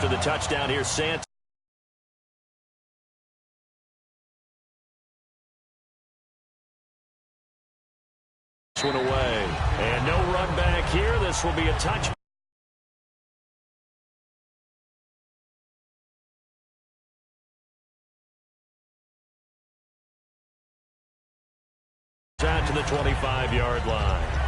after the touchdown here, Santos. One away. And no run back here. This will be a touch. Out to the 25-yard line.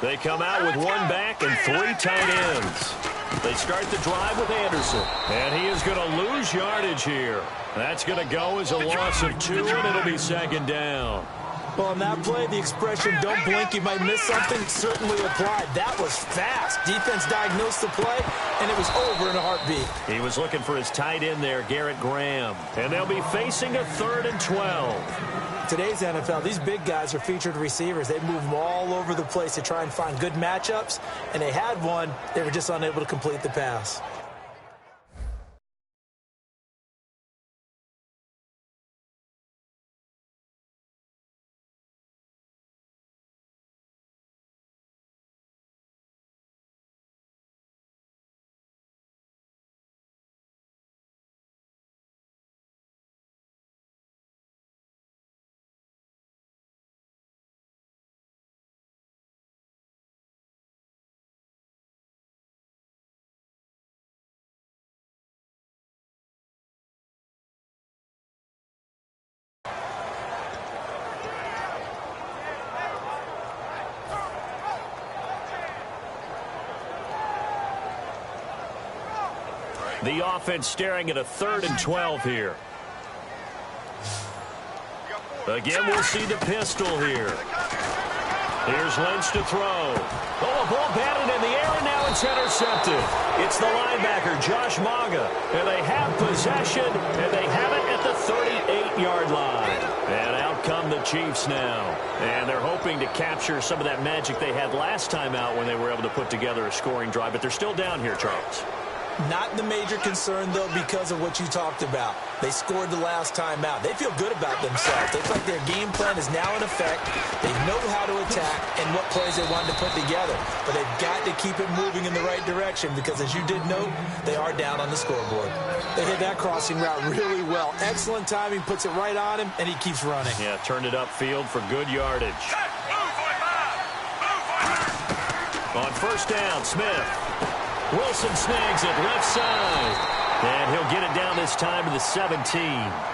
They come out with one back and 3 tight ends. They start the drive with Anderson. And he is going to lose yardage here. That's going to go as a loss of 2, and it'll be second down. Well, on that play, the expression, don't blink, you might miss something, certainly applied. That was fast. Defense diagnosed the play, and it was over in a heartbeat. He was looking for his tight end there, Garrett Graham. And they'll be facing a 3rd and 12. Today's NFL, these big guys are featured receivers. They move them all over the place to try and find good matchups, and they had one. They were just unable to complete the pass. The offense staring at a 3rd and 12 here. Again, we'll see the pistol here. Here's Lynch to throw. Oh, a ball batted in the air, and now it's intercepted. It's the linebacker, Josh Maga. And they have possession, and they have it at the 38-yard line. And out come the Chiefs now. And they're hoping to capture some of that magic they had last time out when they were able to put together a scoring drive. But they're still down here, Charles. Not the major concern, though, because of what you talked about. They scored the last time out. They feel good about themselves. They feel like their game plan is now in effect. They know how to attack and what plays they want to put together. But they've got to keep it moving in the right direction because, as you did note, they are down on the scoreboard. They hit that crossing route really well. Excellent timing, puts it right on him, and he keeps running. Yeah, turned it upfield for good yardage. On first down, Smith. Wilson snags it left side. And he'll get it down this time to the 17.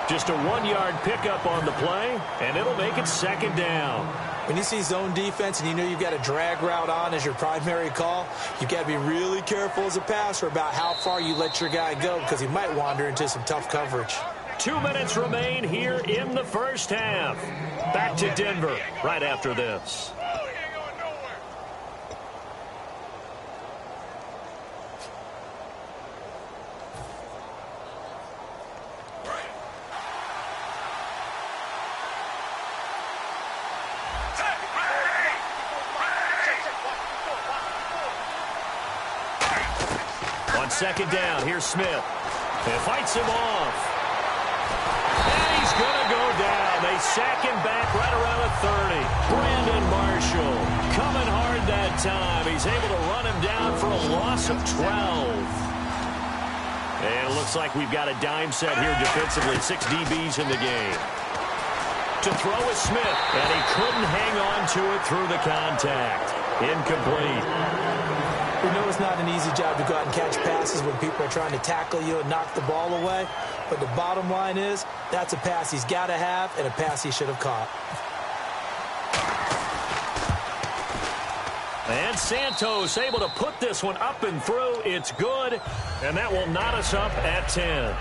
Just a 1-yard pickup on the play, and it'll make it second down. When you see zone defense and you know you've got a drag route on as your primary call, you've got to be really careful as a passer about how far you let your guy go because he might wander into some tough coverage. 2 minutes remain here in the first half. Back to Denver right after this. Second down. Here's Smith. And fights him off. And he's going to go down. They sack him back right around the 30. Brandon Marshall coming hard that time. He's able to run him down for a loss of 12. And it looks like we've got a dime set here defensively. 6 DBs in the game. To throw is Smith. And he couldn't hang on to it through the contact. Incomplete. We know it's not an easy job to go out and catch passes when people are trying to tackle you and knock the ball away. But the bottom line is, that's a pass he's got to have and a pass he should have caught. And Santos able to put this one up and through. It's good. And that will knot us up at 10.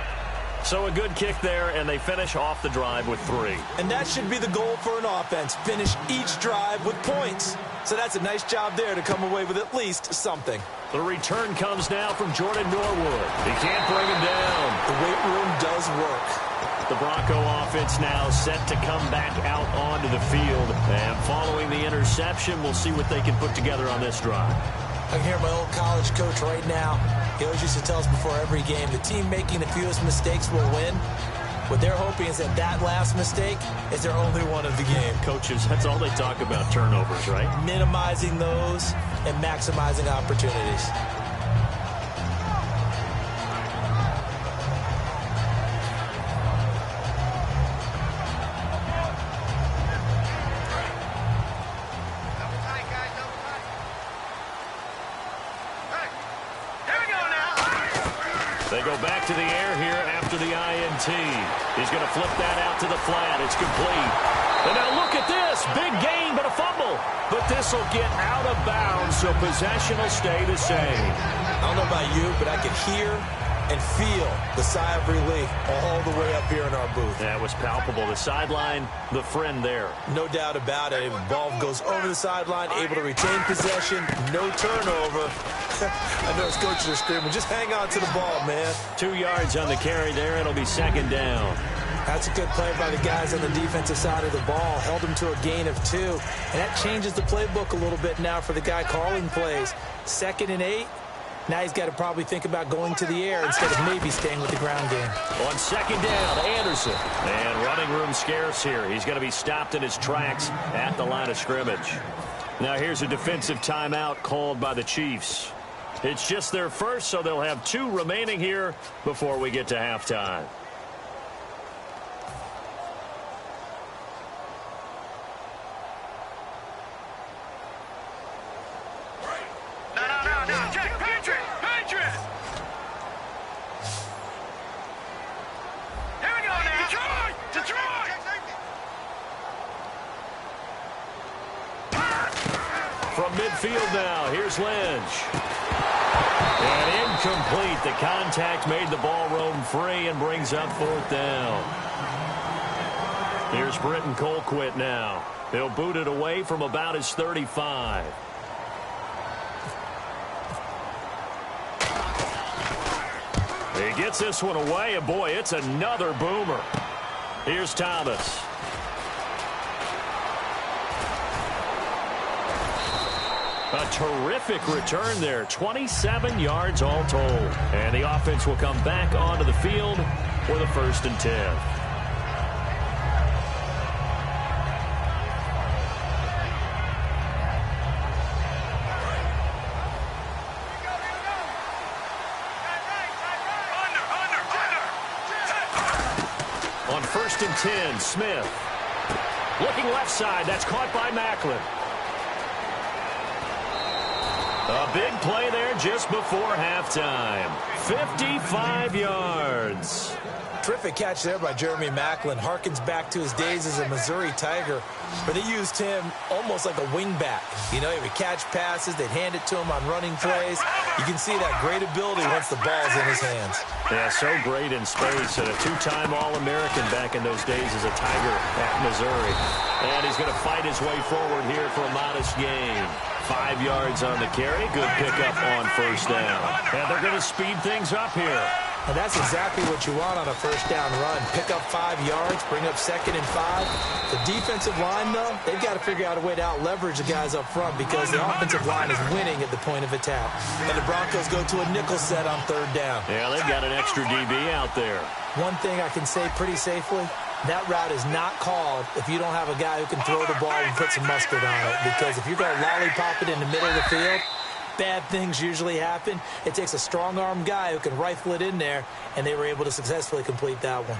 So a good kick there, and they finish off the drive with 3. And that should be the goal for an offense. Finish each drive with points. So that's a nice job there to come away with at least something. The return comes now from Jordan Norwood. He can't bring him down. The weight room does work. The Bronco offense now set to come back out onto the field. And following the interception, we'll see what they can put together on this drive. I can hear my old college coach right now. He always used to tell us before every game, the team making the fewest mistakes will win. What they're hoping is that that last mistake is their only one of the game. Coaches, that's all they talk about, turnovers, right? Minimizing those and maximizing opportunities. They go back to the air here after the INT. He's going to flip that out to the flat. It's complete. And now look at this. Big gain, but a fumble. But this will get out of bounds, so possession will stay the same. I don't know about you, but I could hear and feel the sigh of relief all the way up here in our booth. That was palpable. The sideline, the friend there. No doubt about it. The ball goes over the sideline, able to retain possession, no turnover. I know his coaches are screaming, just hang on to the ball, man. 2 yards on the carry there. It'll be second down. That's a good play by the guys on the defensive side of the ball. Held him to a gain of 2. And that changes the playbook a little bit now for the guy calling plays. 2nd and 8. Now he's got to probably think about going to the air instead of maybe staying with the ground game. On second down, Anderson. And running room scarce here. He's going to be stopped in his tracks at the line of scrimmage. Now here's a defensive timeout called by the Chiefs. It's just their first, so they'll have 2 remaining here before we get to halftime. From midfield now, here's Lynch. And incomplete. The contact made the ball roam free and brings up 4th down. Here's Britton Colquitt now. He'll boot it away from about his 35. He gets this one away, and boy, it's another boomer. Here's Thomas. A terrific return there. 27 yards all told. And the offense will come back onto the field for the 1st and 10. On 1st and 10, Smith. Looking left side. That's caught by Macklin. A big play there just before halftime. 55 yards. Terrific catch there by Jeremy Macklin. Harkens back to his days as a Missouri Tiger, where they used him almost like a wingback. You know, he would catch passes, they'd hand it to him on running plays. You can see that great ability once the ball's in his hands. Yeah, so great in space, and a 2-time All-American back in those days as a Tiger at Missouri. And he's going to fight his way forward here for a modest gain. 5 yards on the carry. Good pickup on 1st down. And they're going to speed things up here. And that's exactly what you want on a 1st down run. Pick up 5 yards, bring up 2nd and 5. The defensive line, though, they've got to figure out a way to out-leverage the guys up front because the offensive line is winning at the point of attack. And the Broncos go to a nickel set on 3rd down. Yeah, they've got an extra DB out there. One thing I can say pretty safely, that route is not called if you don't have a guy who can throw the ball and put some mustard on it. Because if you're going to lollipop it in the middle of the field, bad things usually happen. It takes a strong-arm guy who can rifle it in there, and they were able to successfully complete that one.